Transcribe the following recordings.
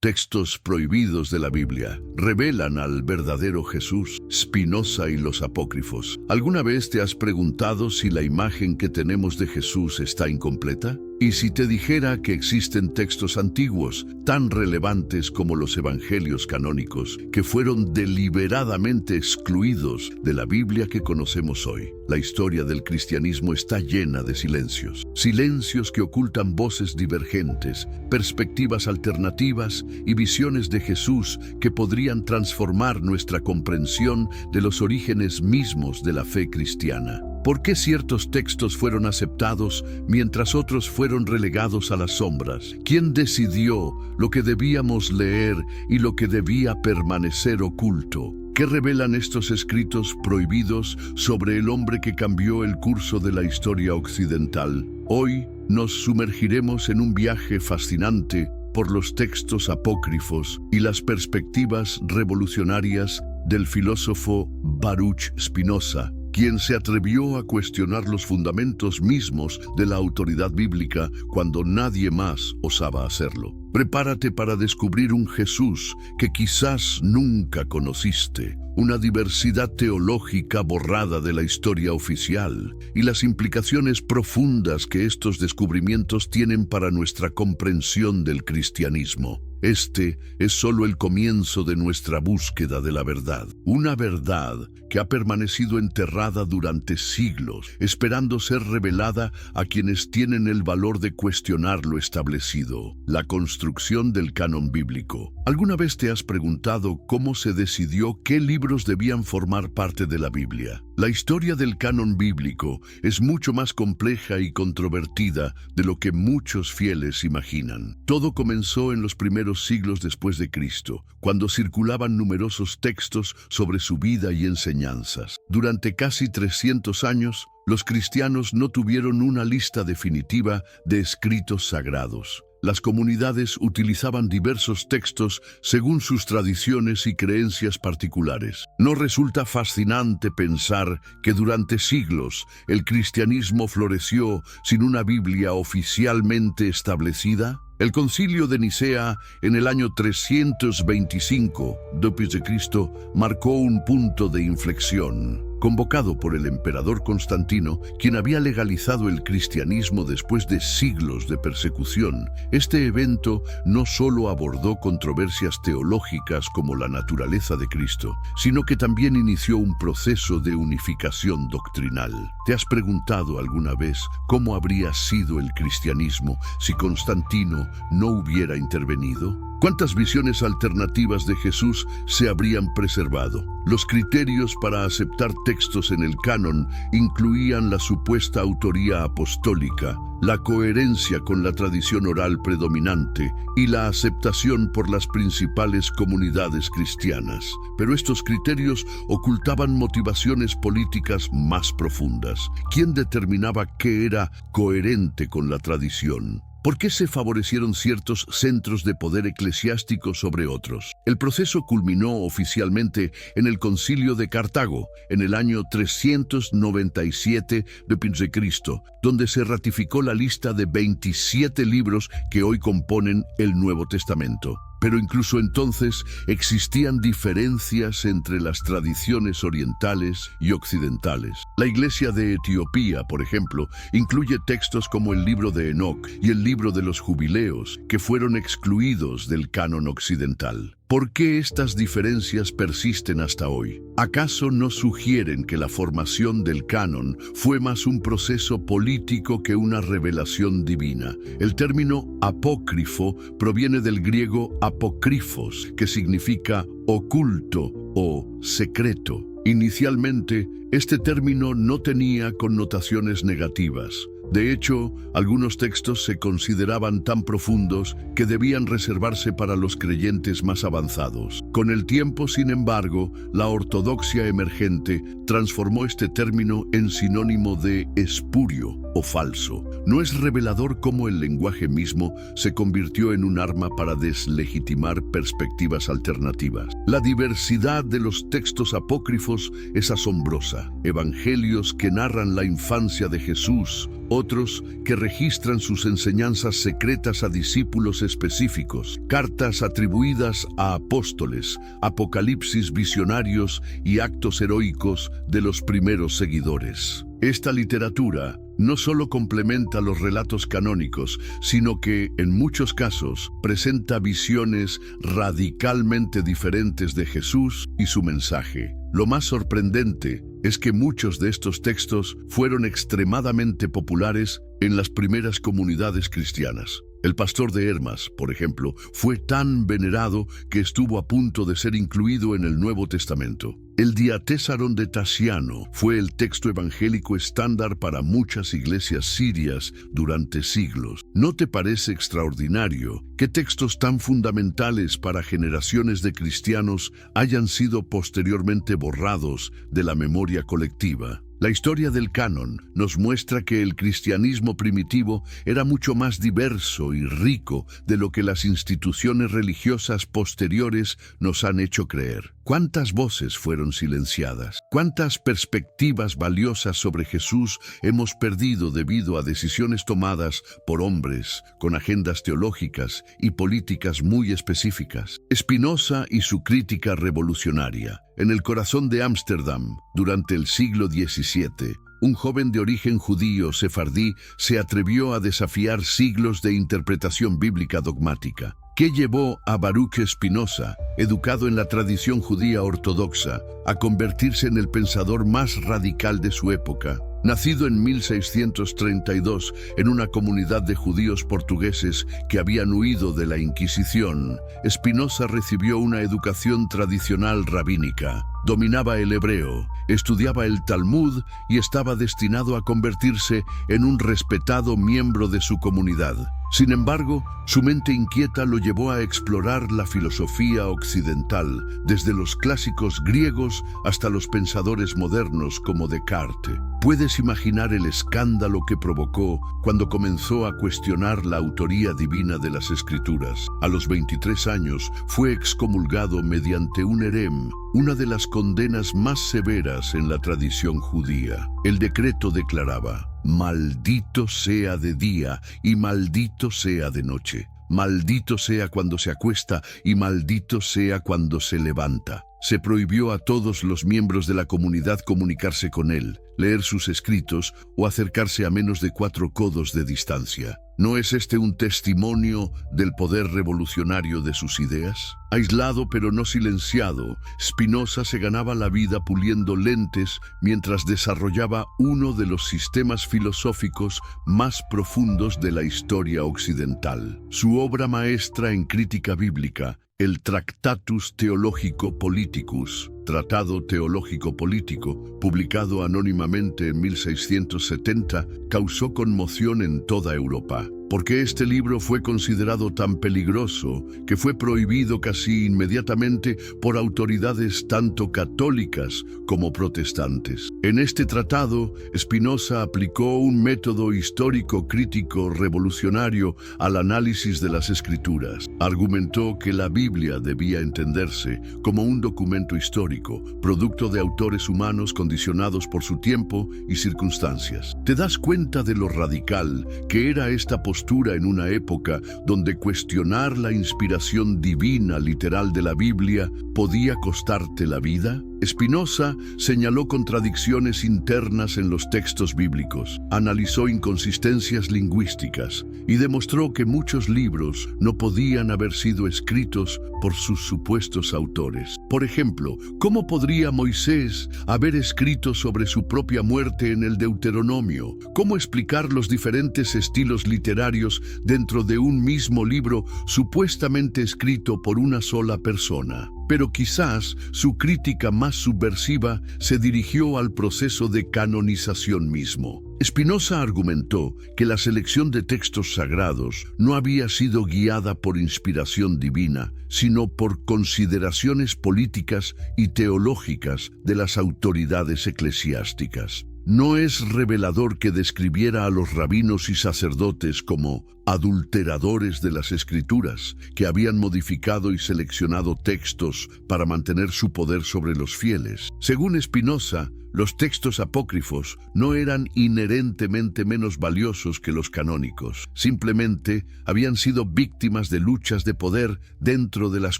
textos prohibidos de la Biblia, revelan al verdadero Jesús, Spinoza y los apócrifos. ¿Alguna vez te has preguntado si la imagen que tenemos de Jesús está incompleta? ¿Y si te dijera que existen textos antiguos, tan relevantes como los evangelios canónicos, que fueron deliberadamente excluidos de la Biblia que conocemos hoy? La historia del cristianismo está llena de silencios. Silencios que ocultan voces divergentes, perspectivas alternativas y visiones de Jesús que podrían transformar nuestra comprensión de los orígenes mismos de la fe cristiana. ¿Por qué ciertos textos fueron aceptados mientras otros fueron relegados a las sombras? ¿Quién decidió lo que debíamos leer y lo que debía permanecer oculto? ¿Qué revelan estos escritos prohibidos sobre el hombre que cambió el curso de la historia occidental? Hoy nos sumergiremos en un viaje fascinante por los textos apócrifos y las perspectivas revolucionarias del filósofo Baruch Spinoza, quien se atrevió a cuestionar los fundamentos mismos de la autoridad bíblica cuando nadie más osaba hacerlo. Prepárate para descubrir un Jesús que quizás nunca conociste, una diversidad teológica borrada de la historia oficial y las implicaciones profundas que estos descubrimientos tienen para nuestra comprensión del cristianismo. Este es solo el comienzo de nuestra búsqueda de la verdad. Una verdad que ha permanecido enterrada durante siglos, esperando ser revelada a quienes tienen el valor de cuestionar lo establecido. La construcción del canon bíblico. ¿Alguna vez te has preguntado cómo se decidió qué libros debían formar parte de la Biblia? La historia del canon bíblico es mucho más compleja y controvertida de lo que muchos fieles imaginan. Todo comenzó en los primeros siglos después de Cristo, cuando circulaban numerosos textos sobre su vida y enseñanzas. Durante casi 300 años, los cristianos no tuvieron una lista definitiva de escritos sagrados. Las comunidades utilizaban diversos textos según sus tradiciones y creencias particulares. ¿No resulta fascinante pensar que durante siglos el cristianismo floreció sin una Biblia oficialmente establecida? El Concilio de Nicea, en el año 325 d.C., marcó un punto de inflexión. Convocado por el emperador Constantino, quien había legalizado el cristianismo después de siglos de persecución, este evento no solo abordó controversias teológicas como la naturaleza de Cristo, sino que también inició un proceso de unificación doctrinal. ¿Te has preguntado alguna vez cómo habría sido el cristianismo si Constantino no hubiera intervenido? ¿Cuántas visiones alternativas de Jesús se habrían preservado? Los criterios para aceptar textos en el canon incluían la supuesta autoría apostólica, la coherencia con la tradición oral predominante y la aceptación por las principales comunidades cristianas. Pero estos criterios ocultaban motivaciones políticas más profundas. ¿Quién determinaba qué era coherente con la tradición? ¿Por qué se favorecieron ciertos centros de poder eclesiástico sobre otros? El proceso culminó oficialmente en el Concilio de Cartago, en el año 397 d.C., donde se ratificó la lista de 27 libros que hoy componen el Nuevo Testamento. Pero incluso entonces existían diferencias entre las tradiciones orientales y occidentales. La Iglesia de Etiopía, por ejemplo, incluye textos como el libro de Enoc y el libro de los Jubileos, que fueron excluidos del canon occidental. ¿Por qué estas diferencias persisten hasta hoy? ¿Acaso no sugieren que la formación del canon fue más un proceso político que una revelación divina? El término apócrifo proviene del griego apócrifos, que significa oculto o secreto. Inicialmente, este término no tenía connotaciones negativas. De hecho, algunos textos se consideraban tan profundos que debían reservarse para los creyentes más avanzados. Con el tiempo, sin embargo, la ortodoxia emergente transformó este término en sinónimo de espurio o falso. No es revelador cómo el lenguaje mismo se convirtió en un arma para deslegitimar perspectivas alternativas. La diversidad de los textos apócrifos es asombrosa. Evangelios que narran la infancia de Jesús, otros que registran sus enseñanzas secretas a discípulos específicos, cartas atribuidas a apóstoles, apocalipsis visionarios y actos heroicos de los primeros seguidores. Esta literatura no solo complementa los relatos canónicos, sino que, en muchos casos, presenta visiones radicalmente diferentes de Jesús y su mensaje. Lo más sorprendente es que muchos de estos textos fueron extremadamente populares en las primeras comunidades cristianas. El pastor de Hermas, por ejemplo, fue tan venerado que estuvo a punto de ser incluido en el Nuevo Testamento. El Diatésaron de Tasiano fue el texto evangélico estándar para muchas iglesias sirias durante siglos. ¿No te parece extraordinario que textos tan fundamentales para generaciones de cristianos hayan sido posteriormente borrados de la memoria colectiva? La historia del canon nos muestra que el cristianismo primitivo era mucho más diverso y rico de lo que las instituciones religiosas posteriores nos han hecho creer. ¿Cuántas voces fueron silenciadas? ¿Cuántas perspectivas valiosas sobre Jesús hemos perdido debido a decisiones tomadas por hombres con agendas teológicas y políticas muy específicas? Spinoza y su crítica revolucionaria. En el corazón de Ámsterdam, durante el siglo XVII, un joven de origen judío sefardí se atrevió a desafiar siglos de interpretación bíblica dogmática. ¿Qué llevó a Baruch Spinoza, educado en la tradición judía ortodoxa, a convertirse en el pensador más radical de su época? Nacido en 1632 en una comunidad de judíos portugueses que habían huido de la Inquisición, Spinoza recibió una educación tradicional rabínica. Dominaba el hebreo, estudiaba el Talmud y estaba destinado a convertirse en un respetado miembro de su comunidad. Sin embargo, su mente inquieta lo llevó a explorar la filosofía occidental, desde los clásicos griegos hasta los pensadores modernos como Descartes. ¿Puedes imaginar el escándalo que provocó cuando comenzó a cuestionar la autoría divina de las Escrituras? A los 23 años fue excomulgado mediante un herem, una de las condenas más severas en la tradición judía. El decreto declaraba: maldito sea de día y maldito sea de noche. Maldito sea cuando se acuesta y maldito sea cuando se levanta. Se prohibió a todos los miembros de la comunidad comunicarse con él, leer sus escritos o acercarse a menos de 4 codos de distancia. ¿No es este un testimonio del poder revolucionario de sus ideas? Aislado pero no silenciado, Spinoza se ganaba la vida puliendo lentes mientras desarrollaba uno de los sistemas filosóficos más profundos de la historia occidental. Su obra maestra en crítica bíblica, el Tractatus Theologico Politicus, Tratado Teológico Político, publicado anónimamente en 1670, causó conmoción en toda Europa. ¿Por qué este libro fue considerado tan peligroso que fue prohibido casi inmediatamente por autoridades tanto católicas como protestantes? En este tratado, Spinoza aplicó un método histórico crítico revolucionario al análisis de las Escrituras. Argumentó que la Biblia debía entenderse como un documento histórico, producto de autores humanos condicionados por su tiempo y circunstancias. ¿Te das cuenta de lo radical que era esta postura en una época donde cuestionar la inspiración divina literal de la Biblia podía costarte la vida? Spinoza señaló contradicciones internas en los textos bíblicos, analizó inconsistencias lingüísticas y demostró que muchos libros no podían haber sido escritos por sus supuestos autores. Por ejemplo, ¿cómo podría Moisés haber escrito sobre su propia muerte en el Deuteronomio? ¿Cómo explicar los diferentes estilos literarios dentro de un mismo libro supuestamente escrito por una sola persona? Pero quizás su crítica más subversiva se dirigió al proceso de canonización mismo. Spinoza argumentó que la selección de textos sagrados no había sido guiada por inspiración divina, sino por consideraciones políticas y teológicas de las autoridades eclesiásticas. No es revelador que describiera a los rabinos y sacerdotes como adulteradores de las Escrituras, que habían modificado y seleccionado textos para mantener su poder sobre los fieles. Según Spinoza, los textos apócrifos no eran inherentemente menos valiosos que los canónicos. Simplemente habían sido víctimas de luchas de poder dentro de las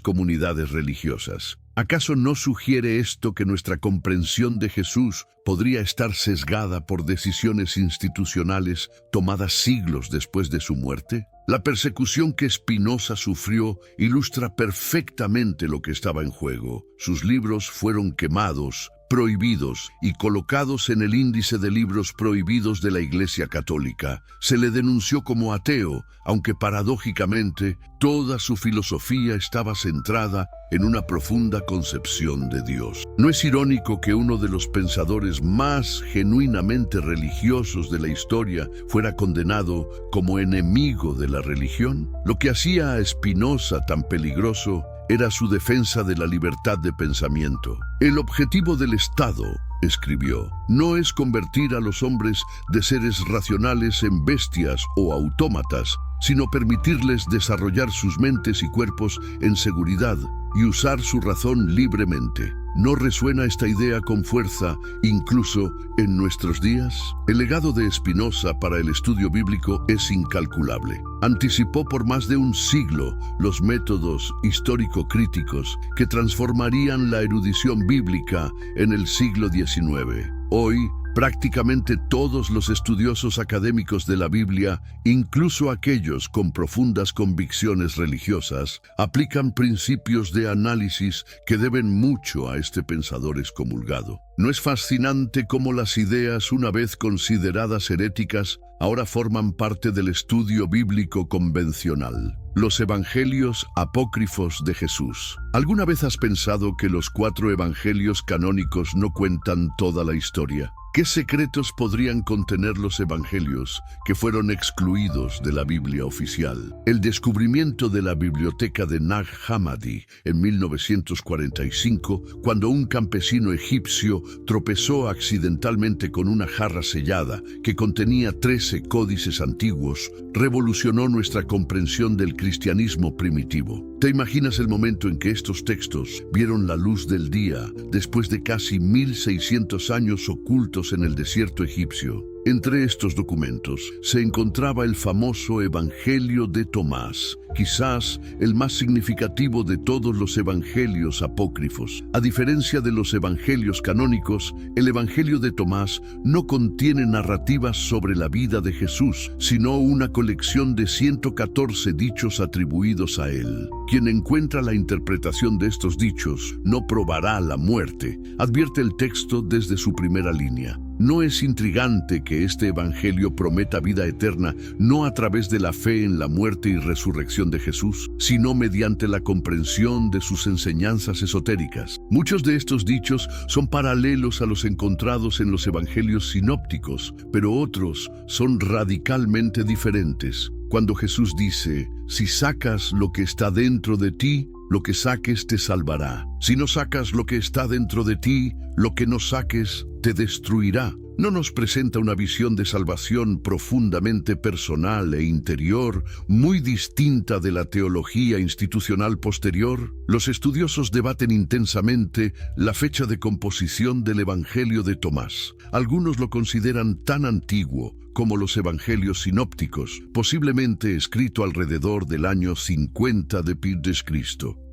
comunidades religiosas. ¿Acaso no sugiere esto que nuestra comprensión de Jesús podría estar sesgada por decisiones institucionales tomadas siglos después de su muerte? La persecución que Spinoza sufrió ilustra perfectamente lo que estaba en juego. Sus libros fueron quemados, prohibidos y colocados en el índice de libros prohibidos de la Iglesia Católica. Se le denunció como ateo, aunque paradójicamente toda su filosofía estaba centrada en una profunda concepción de Dios. ¿No es irónico que uno de los pensadores más genuinamente religiosos de la historia fuera condenado como enemigo de la religión? Lo que hacía a Spinoza tan peligroso era su defensa de la libertad de pensamiento. El objetivo del Estado, escribió, no es convertir a los hombres de seres racionales en bestias o autómatas, sino permitirles desarrollar sus mentes y cuerpos en seguridad y usar su razón libremente. ¿No resuena esta idea con fuerza incluso en nuestros días? El legado de Spinoza para el estudio bíblico es incalculable. Anticipó por más de un siglo los métodos histórico-críticos que transformarían la erudición bíblica en el siglo XIX. Hoy, prácticamente todos los estudiosos académicos de la Biblia, incluso aquellos con profundas convicciones religiosas, aplican principios de análisis que deben mucho a este pensador excomulgado. ¿No es fascinante cómo las ideas, una vez consideradas heréticas, ahora forman parte del estudio bíblico convencional? Los evangelios apócrifos de Jesús. ¿Alguna vez has pensado que los 4 evangelios canónicos no cuentan toda la historia? ¿Qué secretos podrían contener los evangelios que fueron excluidos de la Biblia oficial? El descubrimiento de la biblioteca de Nag Hammadi en 1945, cuando un campesino egipcio tropezó accidentalmente con una jarra sellada que contenía 13 códices antiguos, revolucionó nuestra comprensión del cristianismo primitivo. ¿Te imaginas el momento en que estos textos vieron la luz del día después de casi 1600 años ocultos en el desierto egipcio? Entre estos documentos se encontraba el famoso Evangelio de Tomás, quizás el más significativo de todos los evangelios apócrifos. A diferencia de los evangelios canónicos, el Evangelio de Tomás no contiene narrativas sobre la vida de Jesús, sino una colección de 114 dichos atribuidos a él. Quien encuentra la interpretación de estos dichos no probará la muerte, advierte el texto desde su primera línea. ¿No es intrigante que este evangelio prometa vida eterna no a través de la fe en la muerte y resurrección de Jesús, sino mediante la comprensión de sus enseñanzas esotéricas? Muchos de estos dichos son paralelos a los encontrados en los evangelios sinópticos, pero otros son radicalmente diferentes. Cuando Jesús dice, si sacas lo que está dentro de ti, lo que saques te salvará. Si no sacas lo que está dentro de ti, lo que no saques te destruirá. ¿No nos presenta una visión de salvación profundamente personal e interior, muy distinta de la teología institucional posterior? Los estudiosos debaten intensamente la fecha de composición del Evangelio de Tomás. Algunos lo consideran tan antiguo como los evangelios sinópticos, posiblemente escrito alrededor del año 50 d.C.,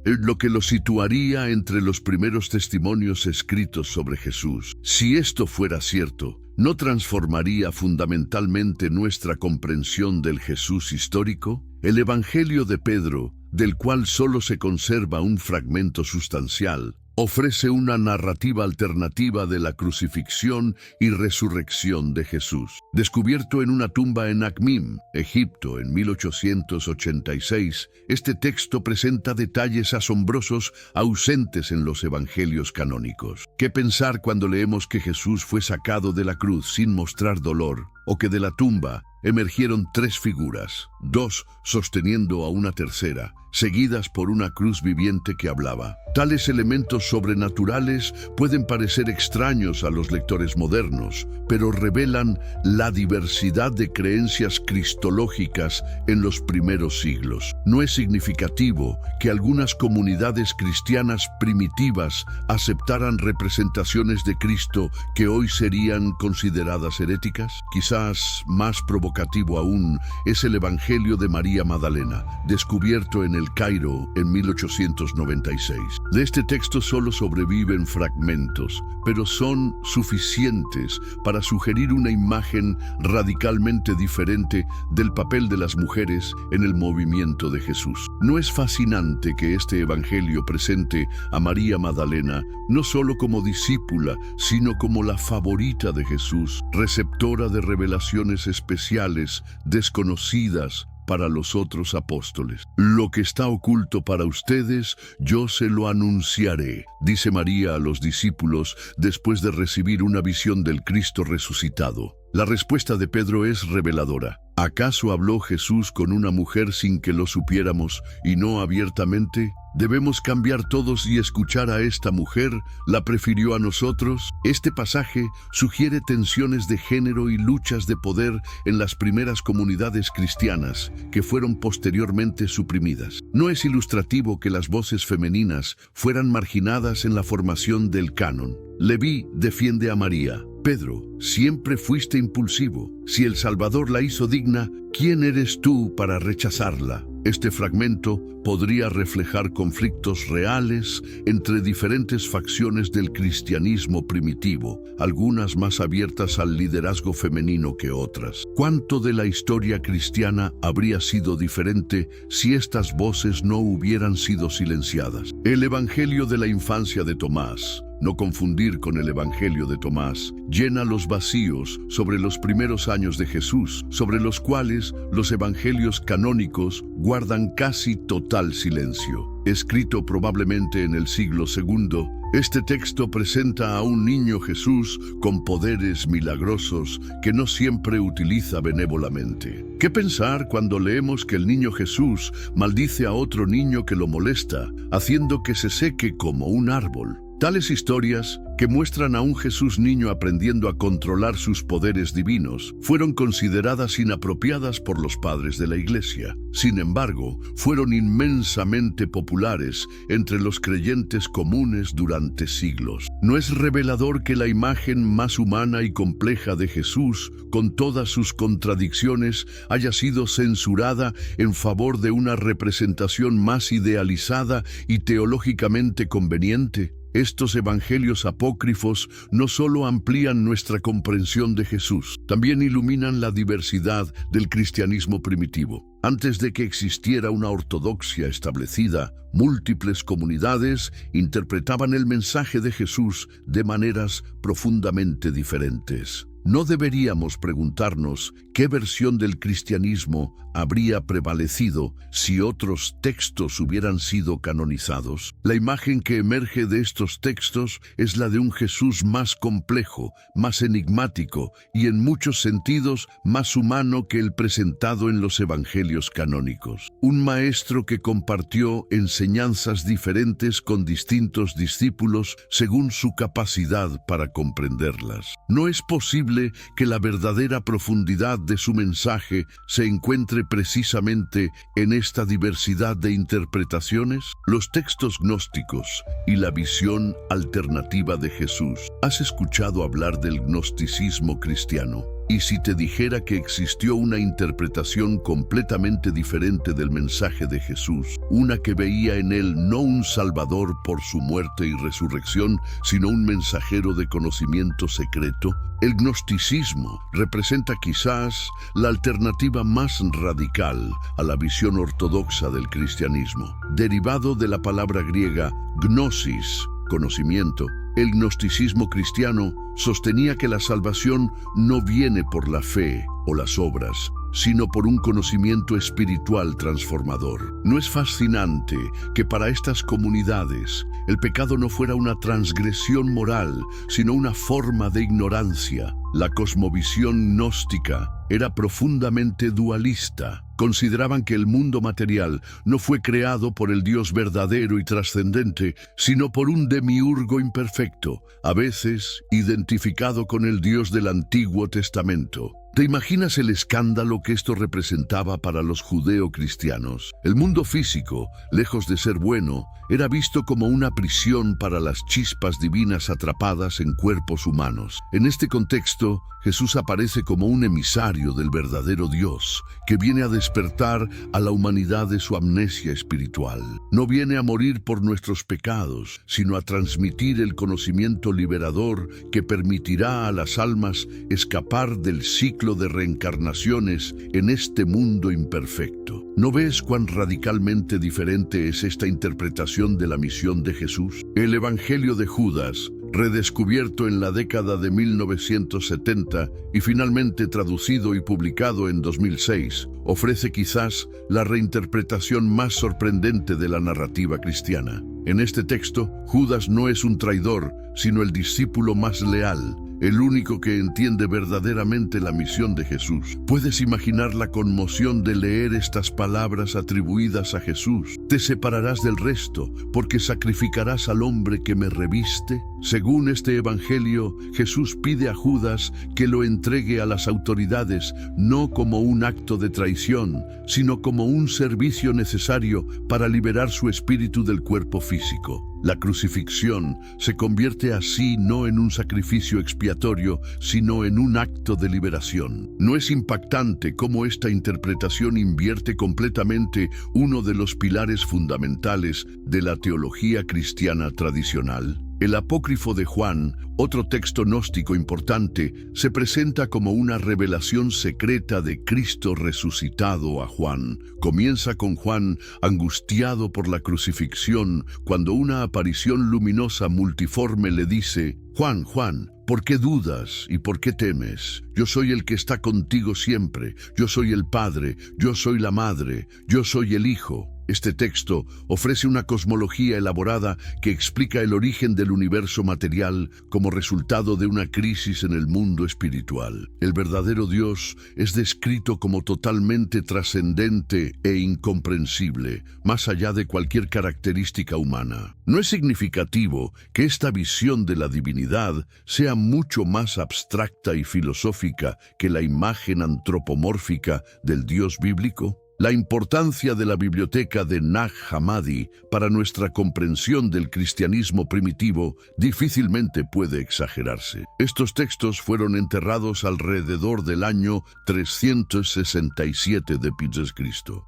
lo que lo situaría entre los primeros testimonios escritos sobre Jesús. Si esto fuera cierto, ¿no transformaría fundamentalmente nuestra comprensión del Jesús histórico? El Evangelio de Pedro, del cual solo se conserva un fragmento sustancial, ofrece una narrativa alternativa de la crucifixión y resurrección de Jesús. Descubierto en una tumba en Akhmim, Egipto, en 1886, este texto presenta detalles asombrosos ausentes en los evangelios canónicos. ¿Qué pensar cuando leemos que Jesús fue sacado de la cruz sin mostrar dolor, o que de la tumba emergieron 3 figuras, 2 sosteniendo a una tercera, seguidas por una cruz viviente que hablaba? Tales elementos sobrenaturales pueden parecer extraños a los lectores modernos, pero revelan la diversidad de creencias cristológicas en los primeros siglos. No es significativo que algunas comunidades cristianas primitivas aceptaran representaciones de Cristo que hoy serían consideradas heréticas. Quizás más provocativo aún es el Evangelio de María Magdalena, descubierto en El Cairo en 1896. De este texto solo sobreviven fragmentos, pero son suficientes para sugerir una imagen radicalmente diferente del papel de las mujeres en el movimiento de Jesús. ¿No es fascinante que este evangelio presente a María Magdalena no solo como discípula, sino como la favorita de Jesús, receptora de revelaciones especiales, desconocidas para los otros apóstoles? Lo que está oculto para ustedes, yo se lo anunciaré, dice María a los discípulos después de recibir una visión del Cristo resucitado. La respuesta de Pedro es reveladora. ¿Acaso habló Jesús con una mujer sin que lo supiéramos y no abiertamente? ¿Debemos cambiar todos y escuchar a esta mujer? ¿La prefirió a nosotros? Este pasaje sugiere tensiones de género y luchas de poder en las primeras comunidades cristianas, que fueron posteriormente suprimidas. No es ilustrativo que las voces femeninas fueran marginadas en la formación del canon. Leví defiende a María. Pedro, siempre fuiste impulsivo. Si el Salvador la hizo digna, ¿quién eres tú para rechazarla? Este fragmento podría reflejar conflictos reales entre diferentes facciones del cristianismo primitivo, algunas más abiertas al liderazgo femenino que otras. ¿Cuánto de la historia cristiana habría sido diferente si estas voces no hubieran sido silenciadas? El Evangelio de la infancia de Tomás, no confundir con el Evangelio de Tomás, llena los vacíos sobre los primeros años de Jesús, sobre los cuales los evangelios canónicos guardan casi total silencio. Escrito probablemente en el siglo II, este texto presenta a un niño Jesús con poderes milagrosos que no siempre utiliza benévolamente. ¿Qué pensar cuando leemos que el niño Jesús maldice a otro niño que lo molesta, haciendo que se seque como un árbol? Tales historias, que muestran a un Jesús niño aprendiendo a controlar sus poderes divinos, fueron consideradas inapropiadas por los padres de la Iglesia. Sin embargo, fueron inmensamente populares entre los creyentes comunes durante siglos. ¿No es revelador que la imagen más humana y compleja de Jesús, con todas sus contradicciones, haya sido censurada en favor de una representación más idealizada y teológicamente conveniente? Estos evangelios apócrifos no solo amplían nuestra comprensión de Jesús, también iluminan la diversidad del cristianismo primitivo. Antes de que existiera una ortodoxia establecida, múltiples comunidades interpretaban el mensaje de Jesús de maneras profundamente diferentes. No deberíamos preguntarnos qué versión del cristianismo habría prevalecido si otros textos hubieran sido canonizados. La imagen que emerge de estos textos es la de un Jesús más complejo, más enigmático y en muchos sentidos más humano que el presentado en los evangelios canónicos. Un maestro que compartió enseñanzas diferentes con distintos discípulos según su capacidad para comprenderlas. No es posible que la verdadera profundidad de su mensaje se encuentre precisamente en esta diversidad de interpretaciones. Los textos gnósticos y la visión alternativa de Jesús. ¿Has escuchado hablar del gnosticismo cristiano? Y si te dijera que existió una interpretación completamente diferente del mensaje de Jesús, una que veía en él no un salvador por su muerte y resurrección, sino un mensajero de conocimiento secreto? El gnosticismo representa quizás la alternativa más radical a la visión ortodoxa del cristianismo, derivado de la palabra griega gnosis, conocimiento. El gnosticismo cristiano sostenía que la salvación no viene por la fe o las obras, sino por un conocimiento espiritual transformador. ¿No es fascinante que para estas comunidades el pecado no fuera una transgresión moral, sino una forma de ignorancia? La cosmovisión gnóstica era profundamente dualista. Consideraban que el mundo material no fue creado por el Dios verdadero y trascendente, sino por un demiurgo imperfecto, a veces identificado con el Dios del Antiguo Testamento. ¿Te imaginas el escándalo que esto representaba para los judeo-cristianos? El mundo físico, lejos de ser bueno, era visto como una prisión para las chispas divinas atrapadas en cuerpos humanos. En este contexto, Jesús aparece como un emisario del verdadero Dios, que viene a despertar a la humanidad de su amnesia espiritual. No viene a morir por nuestros pecados, sino a transmitir el conocimiento liberador que permitirá a las almas escapar del ciclo de reencarnaciones en este mundo imperfecto. ¿No ves cuán radicalmente diferente es esta interpretación de la misión de Jesús? El Evangelio de Judas, redescubierto en la década de 1970 y finalmente traducido y publicado en 2006, ofrece quizás la reinterpretación más sorprendente de la narrativa cristiana. En este texto, Judas no es un traidor, sino el discípulo más leal, el único que entiende verdaderamente la misión de Jesús. ¿Puedes imaginar la conmoción de leer estas palabras atribuidas a Jesús? Te separarás del resto, porque sacrificarás al hombre que me reviste. Según este evangelio, Jesús pide a Judas que lo entregue a las autoridades, no como un acto de traición, sino como un servicio necesario para liberar su espíritu del cuerpo físico. La crucifixión se convierte así no en un sacrificio expiatorio, sino en un acto de liberación. ¿No es impactante cómo esta interpretación invierte completamente uno de los pilares fundamentales de la teología cristiana tradicional? El apócrifo de Juan, otro texto gnóstico importante, se presenta como una revelación secreta de Cristo resucitado a Juan. Comienza con Juan angustiado por la crucifixión, cuando una aparición luminosa multiforme le dice: Juan, Juan, ¿por qué dudas y por qué temes? Yo soy el que está contigo siempre, yo soy el Padre, yo soy la Madre, yo soy el Hijo. Este texto ofrece una cosmología elaborada que explica el origen del universo material como resultado de una crisis en el mundo espiritual. El verdadero Dios es descrito como totalmente trascendente e incomprensible, más allá de cualquier característica humana. ¿No es significativo que esta visión de la divinidad sea mucho más abstracta y filosófica que la imagen antropomórfica del Dios bíblico? La importancia de la biblioteca de Nag Hammadi para nuestra comprensión del cristianismo primitivo difícilmente puede exagerarse. Estos textos fueron enterrados alrededor del año 367 d.C.,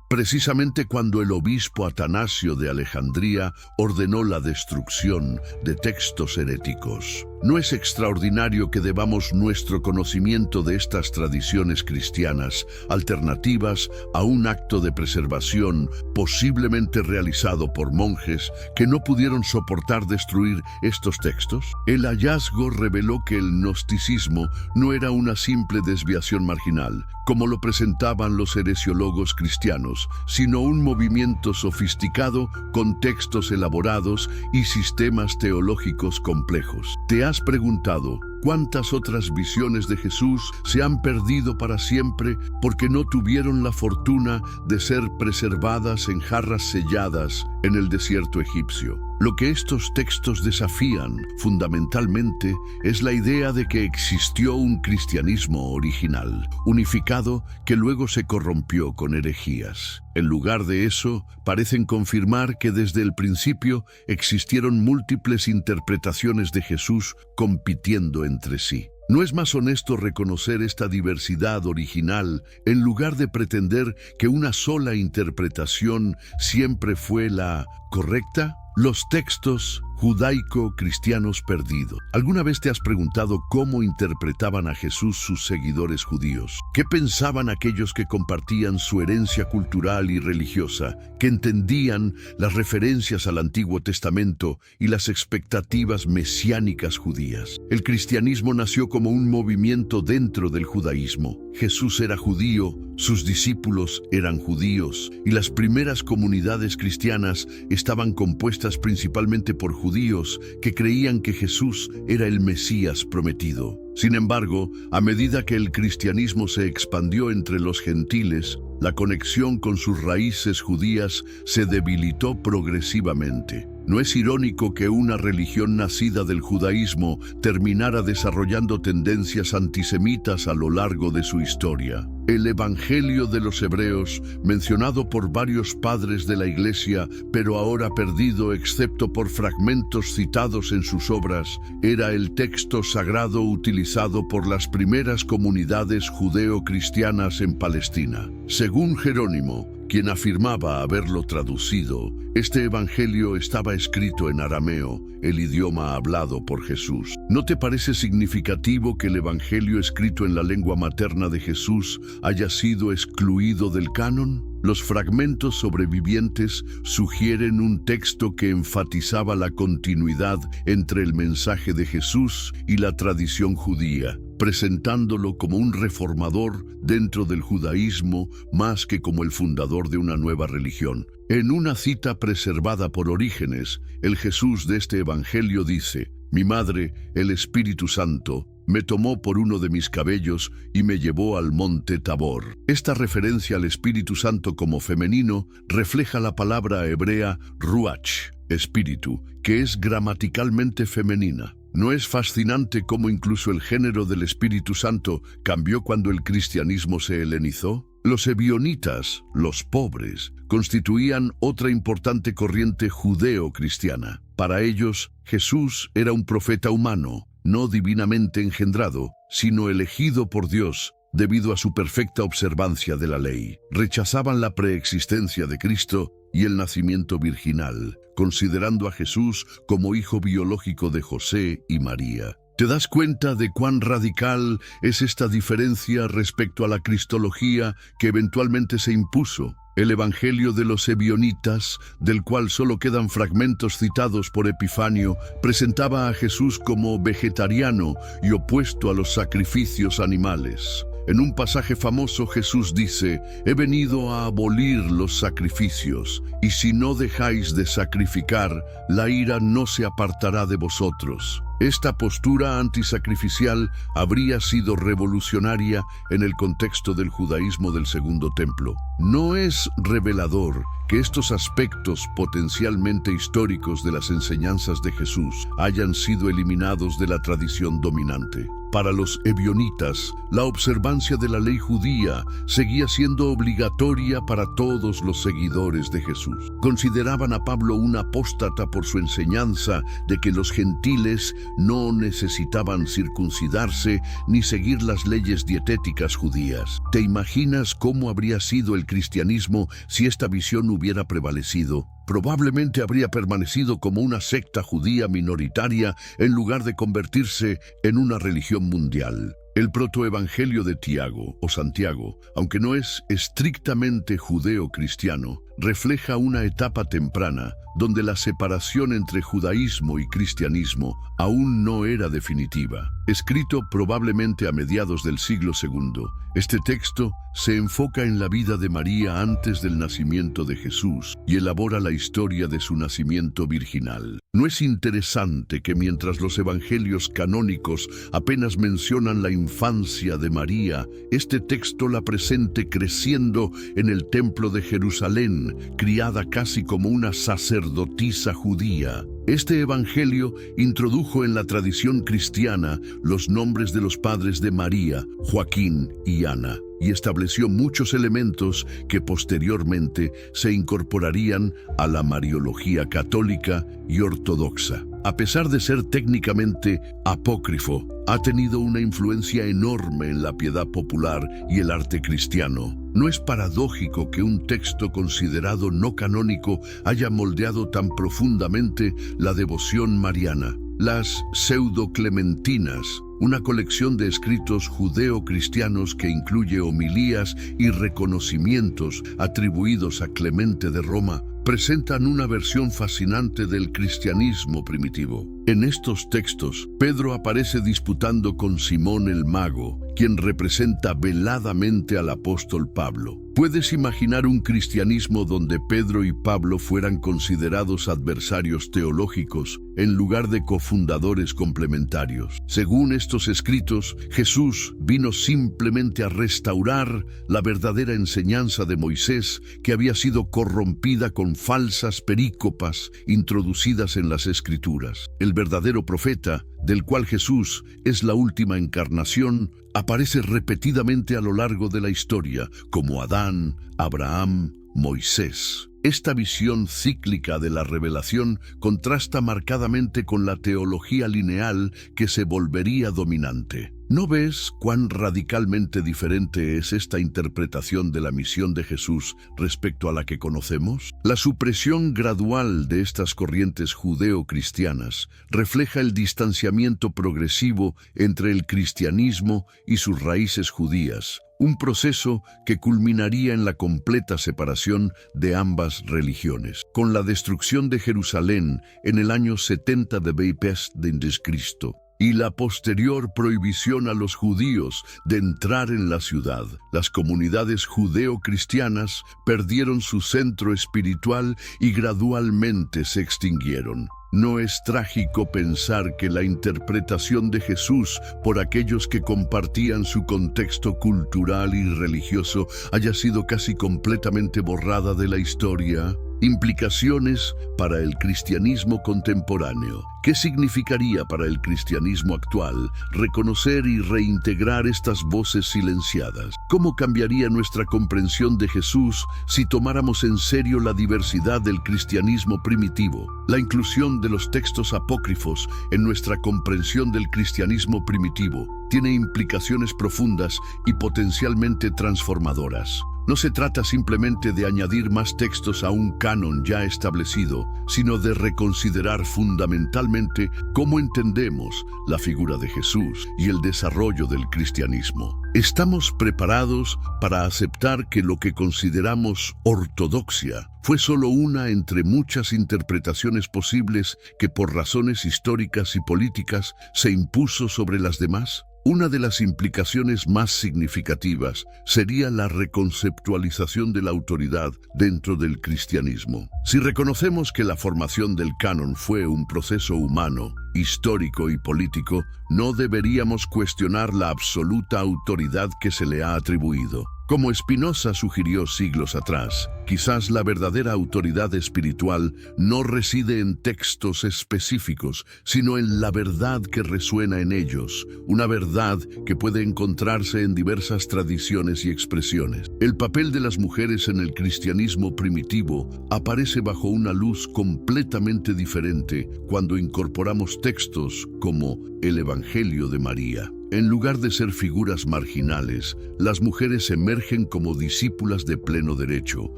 precisamente cuando el obispo Atanasio de Alejandría ordenó la destrucción de textos heréticos. ¿No es extraordinario que debamos nuestro conocimiento de estas tradiciones cristianas alternativas a un acto de preservación posiblemente realizado por monjes que no pudieron soportar destruir estos textos? El hallazgo reveló que el gnosticismo no era una simple desviación marginal, como lo presentaban los heresiólogos cristianos, sino un movimiento sofisticado con textos elaborados y sistemas teológicos complejos. ¿Te has preguntado cuántas otras visiones de Jesús se han perdido para siempre porque no tuvieron la fortuna de ser preservadas en jarras selladas en el desierto egipcio? Lo que estos textos desafían, fundamentalmente, es la idea de que existió un cristianismo original, unificado, que luego se corrompió con herejías. En lugar de eso, parecen confirmar que desde el principio existieron múltiples interpretaciones de Jesús compitiendo entre sí. ¿No es más honesto reconocer esta diversidad original en lugar de pretender que una sola interpretación siempre fue la correcta? Los textos Judaico-cristianos perdidos. ¿Alguna vez te has preguntado cómo interpretaban a Jesús sus seguidores judíos? ¿Qué pensaban aquellos que compartían su herencia cultural y religiosa, que entendían las referencias al Antiguo Testamento y las expectativas mesiánicas judías? El cristianismo nació como un movimiento dentro del judaísmo. Jesús era judío, sus discípulos eran judíos, y las primeras comunidades cristianas estaban compuestas principalmente por judíos que creían que Jesús era el Mesías prometido. Sin embargo, a medida que el cristianismo se expandió entre los gentiles, la conexión con sus raíces judías se debilitó progresivamente. ¿No es irónico que una religión nacida del judaísmo terminara desarrollando tendencias antisemitas a lo largo de su historia? El Evangelio de los Hebreos, mencionado por varios padres de la Iglesia, pero ahora perdido excepto por fragmentos citados en sus obras, era el texto sagrado utilizado por las primeras comunidades judeo-cristianas en Palestina. Según Jerónimo, quien afirmaba haberlo traducido, este evangelio estaba escrito en arameo, el idioma hablado por Jesús. ¿No te parece significativo que el evangelio escrito en la lengua materna de Jesús haya sido excluido del canon? Los fragmentos sobrevivientes sugieren un texto que enfatizaba la continuidad entre el mensaje de Jesús y la tradición judía, presentándolo como un reformador dentro del judaísmo más que como el fundador de una nueva religión. En una cita preservada por Orígenes, el Jesús de este evangelio dice: «Mi madre, el Espíritu Santo, me tomó por uno de mis cabellos y me llevó al monte Tabor». Esta referencia al Espíritu Santo como femenino refleja la palabra hebrea ruach, espíritu, que es gramaticalmente femenina. ¿No es fascinante cómo incluso el género del Espíritu Santo cambió cuando el cristianismo se helenizó? Los ebionitas, los pobres, constituían otra importante corriente judeo-cristiana. Para ellos, Jesús era un profeta humano, no divinamente engendrado, sino elegido por Dios debido a su perfecta observancia de la ley. Rechazaban la preexistencia de Cristo y el nacimiento virginal, considerando a Jesús como hijo biológico de José y María. ¿Te das cuenta de cuán radical es esta diferencia respecto a la cristología que eventualmente se impuso? El Evangelio de los Ebionitas, del cual solo quedan fragmentos citados por Epifanio, presentaba a Jesús como vegetariano y opuesto a los sacrificios animales. En un pasaje famoso Jesús dice: «He venido a abolir los sacrificios, y si no dejáis de sacrificar, la ira no se apartará de vosotros». Esta postura antisacrificial habría sido revolucionaria en el contexto del judaísmo del Segundo Templo. ¿No es revelador que estos aspectos potencialmente históricos de las enseñanzas de Jesús hayan sido eliminados de la tradición dominante? Para los ebionitas, la observancia de la ley judía seguía siendo obligatoria para todos los seguidores de Jesús. Consideraban a Pablo un apóstata por su enseñanza de que los gentiles no necesitaban circuncidarse ni seguir las leyes dietéticas judías. ¿Te imaginas cómo habría sido el cristianismo si esta visión hubiera prevalecido? Probablemente habría permanecido como una secta judía minoritaria en lugar de convertirse en una religión mundial. El protoevangelio de Tiago o Santiago, aunque no es estrictamente judeo-cristiano, refleja una etapa temprana donde la separación entre judaísmo y cristianismo aún no era definitiva. Escrito probablemente a mediados del siglo II, este texto se enfoca en la vida de María antes del nacimiento de Jesús y elabora la historia de su nacimiento virginal. ¿No es interesante que mientras los evangelios canónicos apenas mencionan la infancia de María, este texto la presente creciendo en el templo de Jerusalén, criada casi como una sacerdotisa judía? Este evangelio introdujo en la tradición cristiana los nombres de los padres de María, Joaquín y Ana, y estableció muchos elementos que posteriormente se incorporarían a la mariología católica y ortodoxa. A pesar de ser técnicamente apócrifo, ha tenido una influencia enorme en la piedad popular y el arte cristiano. ¿No es paradójico que un texto considerado no canónico haya moldeado tan profundamente la devoción mariana? Las pseudo-clementinas, una colección de escritos judeo-cristianos que incluye homilías y reconocimientos atribuidos a Clemente de Roma, presentan una versión fascinante del cristianismo primitivo. En estos textos, Pedro aparece disputando con Simón el Mago, quien representa veladamente al apóstol Pablo. ¿Puedes imaginar un cristianismo donde Pedro y Pablo fueran considerados adversarios teológicos en lugar de cofundadores complementarios? Según estos escritos, Jesús vino simplemente a restaurar la verdadera enseñanza de Moisés, que había sido corrompida con falsas perícopas introducidas en las Escrituras. El verdadero profeta, del cual Jesús es la última encarnación, aparece repetidamente a lo largo de la historia, como Adán, Abraham, Moisés. Esta visión cíclica de la revelación contrasta marcadamente con la teología lineal que se volvería dominante. ¿No ves cuán radicalmente diferente es esta interpretación de la misión de Jesús respecto a la que conocemos? La supresión gradual de estas corrientes judeo-cristianas refleja el distanciamiento progresivo entre el cristianismo y sus raíces judías, un proceso que culminaría en la completa separación de ambas religiones. Con la destrucción de Jerusalén en el año 70 de Cristo y la posterior prohibición a los judíos de entrar en la ciudad, las comunidades judeo-cristianas perdieron su centro espiritual y gradualmente se extinguieron. ¿No es trágico pensar que la interpretación de Jesús por aquellos que compartían su contexto cultural y religioso haya sido casi completamente borrada de la historia? Implicaciones para el cristianismo contemporáneo. ¿Qué significaría para el cristianismo actual reconocer y reintegrar estas voces silenciadas? ¿Cómo cambiaría nuestra comprensión de Jesús si tomáramos en serio la diversidad del cristianismo primitivo? La inclusión de los textos apócrifos en nuestra comprensión del cristianismo primitivo tiene implicaciones profundas y potencialmente transformadoras. No se trata simplemente de añadir más textos a un canon ya establecido, sino de reconsiderar fundamentalmente cómo entendemos la figura de Jesús y el desarrollo del cristianismo. ¿Estamos preparados para aceptar que lo que consideramos ortodoxia fue solo una entre muchas interpretaciones posibles que por razones históricas y políticas se impuso sobre las demás? Una de las implicaciones más significativas sería la reconceptualización de la autoridad dentro del cristianismo. Si reconocemos que la formación del canon fue un proceso humano, histórico y político, no deberíamos cuestionar la absoluta autoridad que se le ha atribuido. Como Spinoza sugirió siglos atrás, quizás la verdadera autoridad espiritual no reside en textos específicos, sino en la verdad que resuena en ellos, una verdad que puede encontrarse en diversas tradiciones y expresiones. El papel de las mujeres en el cristianismo primitivo aparece bajo una luz completamente diferente cuando incorporamos textos como el Evangelio de María. En lugar de ser figuras marginales, las mujeres emergen como discípulas de pleno derecho,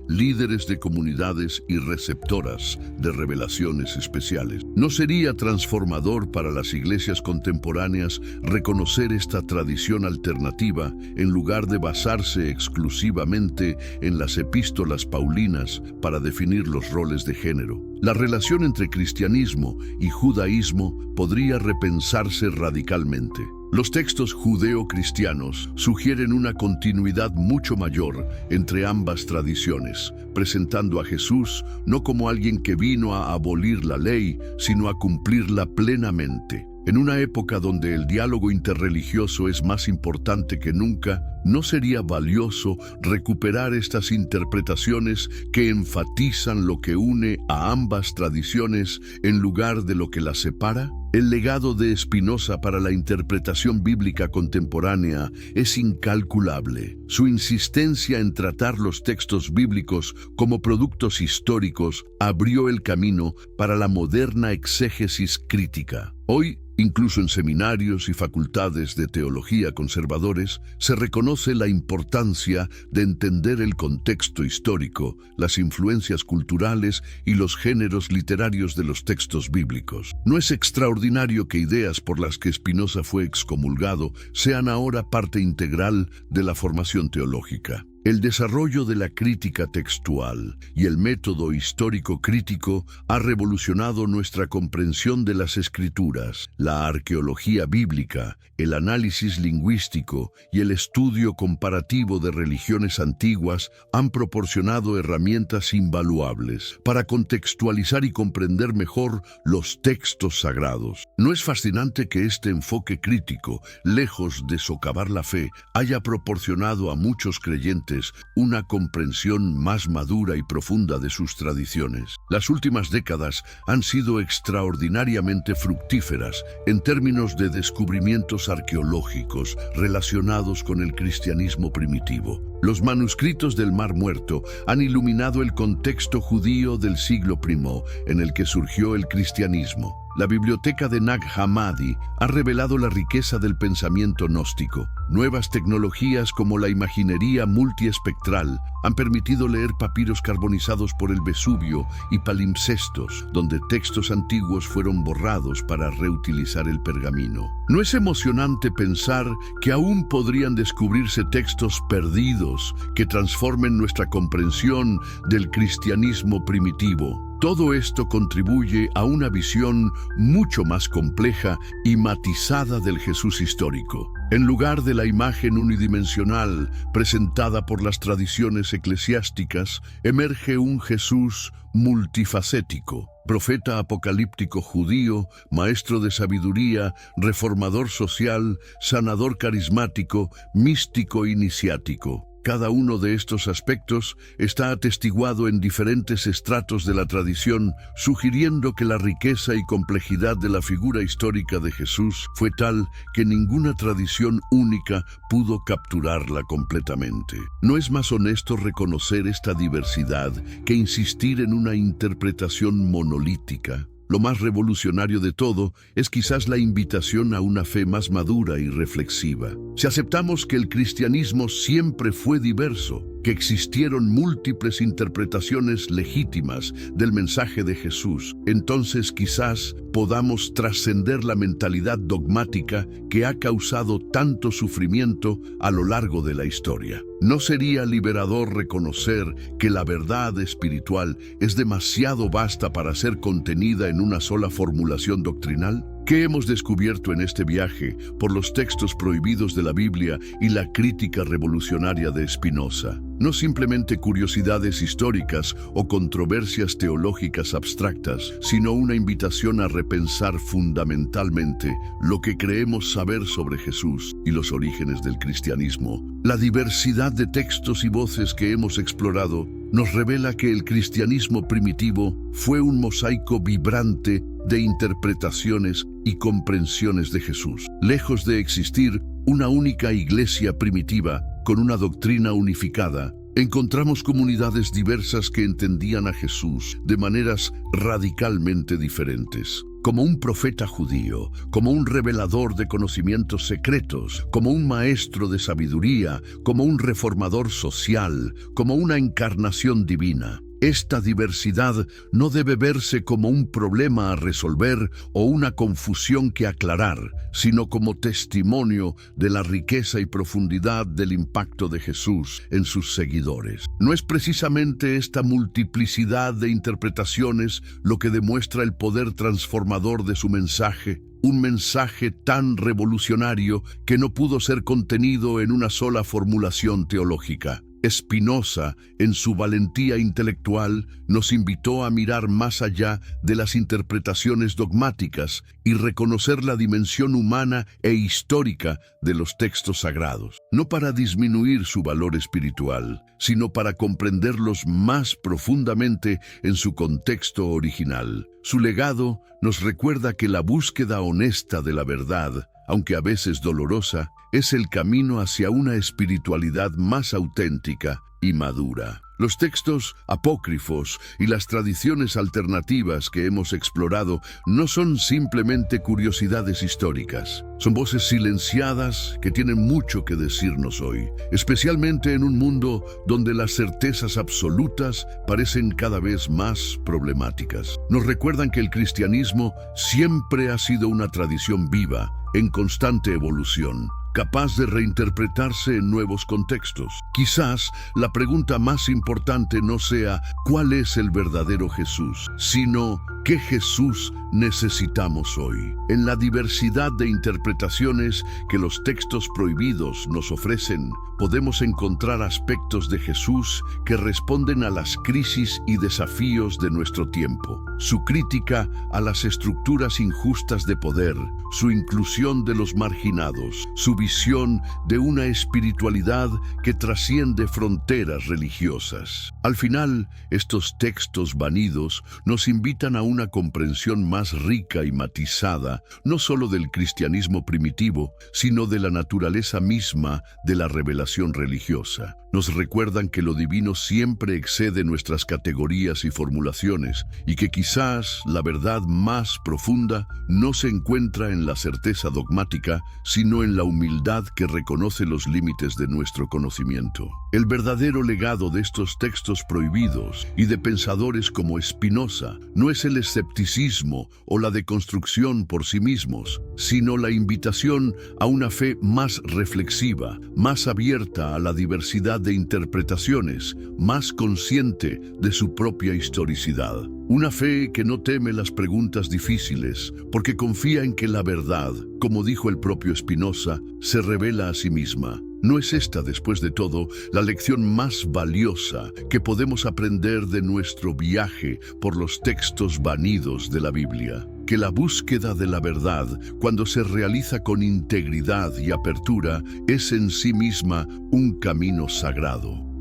líderes de comunidades y receptoras de revelaciones especiales. ¿No sería transformador para las iglesias contemporáneas reconocer esta tradición alternativa en lugar de basarse exclusivamente en las epístolas paulinas para definir los roles de género? La relación entre cristianismo y judaísmo podría repensarse radicalmente. Los textos judeo-cristianos sugieren una continuidad mucho mayor entre ambas tradiciones, presentando a Jesús no como alguien que vino a abolir la ley, sino a cumplirla plenamente. En una época donde el diálogo interreligioso es más importante que nunca, ¿no sería valioso recuperar estas interpretaciones que enfatizan lo que une a ambas tradiciones en lugar de lo que las separa? El legado de Spinoza para la interpretación bíblica contemporánea es incalculable. Su insistencia en tratar los textos bíblicos como productos históricos abrió el camino para la moderna exégesis crítica. Hoy, incluso en seminarios y facultades de teología conservadores, se reconoce reconoce la importancia de entender el contexto histórico, las influencias culturales y los géneros literarios de los textos bíblicos. No es extraordinario que ideas por las que Spinoza fue excomulgado sean ahora parte integral de la formación teológica. El desarrollo de la crítica textual y el método histórico crítico ha revolucionado nuestra comprensión de las escrituras. La arqueología bíblica, el análisis lingüístico y el estudio comparativo de religiones antiguas han proporcionado herramientas invaluables para contextualizar y comprender mejor los textos sagrados. ¿No es fascinante que este enfoque crítico, lejos de socavar la fe, haya proporcionado a muchos creyentes una comprensión más madura y profunda de sus tradiciones? Las últimas décadas han sido extraordinariamente fructíferas en términos de descubrimientos arqueológicos relacionados con el cristianismo primitivo. Los manuscritos del Mar Muerto han iluminado el contexto judío del siglo I en el que surgió el cristianismo. La biblioteca de Nag Hammadi ha revelado la riqueza del pensamiento gnóstico. Nuevas tecnologías como la imaginería multiespectral han permitido leer papiros carbonizados por el Vesubio y palimpsestos, donde textos antiguos fueron borrados para reutilizar el pergamino. ¿No es emocionante pensar que aún podrían descubrirse textos perdidos que transformen nuestra comprensión del cristianismo primitivo? Todo esto contribuye a una visión mucho más compleja y matizada del Jesús histórico. En lugar de la imagen unidimensional presentada por las tradiciones eclesiásticas, emerge un Jesús multifacético. Profeta apocalíptico judío, maestro de sabiduría, reformador social, sanador carismático, místico iniciático. Cada uno de estos aspectos está atestiguado en diferentes estratos de la tradición, sugiriendo que la riqueza y complejidad de la figura histórica de Jesús fue tal que ninguna tradición única pudo capturarla completamente. ¿No es más honesto reconocer esta diversidad que insistir en una interpretación monolítica? Lo más revolucionario de todo es quizás la invitación a una fe más madura y reflexiva. Si aceptamos que el cristianismo siempre fue diverso, que existieron múltiples interpretaciones legítimas del mensaje de Jesús, entonces quizás podamos trascender la mentalidad dogmática que ha causado tanto sufrimiento a lo largo de la historia. ¿No sería liberador reconocer que la verdad espiritual es demasiado vasta para ser contenida en una sola formulación doctrinal? ¿Qué hemos descubierto en este viaje por los textos prohibidos de la Biblia y la crítica revolucionaria de Spinoza? No simplemente curiosidades históricas o controversias teológicas abstractas, sino una invitación a repensar fundamentalmente lo que creemos saber sobre Jesús y los orígenes del cristianismo. La diversidad de textos y voces que hemos explorado nos revela que el cristianismo primitivo fue un mosaico vibrante de interpretaciones y comprensiones de Jesús. Lejos de existir una única iglesia primitiva con una doctrina unificada, encontramos comunidades diversas que entendían a Jesús de maneras radicalmente diferentes. Como un profeta judío, como un revelador de conocimientos secretos, como un maestro de sabiduría, como un reformador social, como una encarnación divina. Esta diversidad no debe verse como un problema a resolver o una confusión que aclarar, sino como testimonio de la riqueza y profundidad del impacto de Jesús en sus seguidores. ¿No es precisamente esta multiplicidad de interpretaciones lo que demuestra el poder transformador de su mensaje? Un mensaje tan revolucionario que no pudo ser contenido en una sola formulación teológica. Spinoza, en su valentía intelectual, nos invitó a mirar más allá de las interpretaciones dogmáticas y reconocer la dimensión humana e histórica de los textos sagrados, no para disminuir su valor espiritual, sino para comprenderlos más profundamente en su contexto original. Su legado nos recuerda que la búsqueda honesta de la verdad, aunque a veces dolorosa, es el camino hacia una espiritualidad más auténtica y madura. Los textos apócrifos y las tradiciones alternativas que hemos explorado no son simplemente curiosidades históricas. Son voces silenciadas que tienen mucho que decirnos hoy, especialmente en un mundo donde las certezas absolutas parecen cada vez más problemáticas. Nos recuerdan que el cristianismo siempre ha sido una tradición viva, en constante evolución, capaz de reinterpretarse en nuevos contextos. Quizás la pregunta más importante no sea ¿cuál es el verdadero Jesús?, sino ¿qué Jesús necesitamos hoy? En la diversidad de interpretaciones que los textos prohibidos nos ofrecen, podemos encontrar aspectos de Jesús que responden a las crisis y desafíos de nuestro tiempo. Su crítica a las estructuras injustas de poder, su inclusión de los marginados, su visión de una espiritualidad que trasciende fronteras religiosas. Al final, estos textos vanidos nos invitan a una comprensión más rica y matizada, no solo del cristianismo primitivo, sino de la naturaleza misma de la revelación religiosa. Nos recuerdan que lo divino siempre excede nuestras categorías y formulaciones, y que quizás la verdad más profunda no se encuentra en la certeza dogmática, sino en la humildad que reconoce los límites de nuestro conocimiento. El verdadero legado de estos textos prohibidos y de pensadores como Spinoza no es el escepticismo o la deconstrucción por sí mismos, sino la invitación a una fe más reflexiva, más abierta a la diversidad de interpretaciones, más consciente de su propia historicidad. Una fe que no teme las preguntas difíciles, porque confía en que la verdad, como dijo el propio Spinoza, se revela a sí misma. ¿No es esta, después de todo, la lección más valiosa que podemos aprender de nuestro viaje por los textos vanidos de la Biblia? Que la búsqueda de la verdad, cuando se realiza con integridad y apertura, es en sí misma un camino sagrado.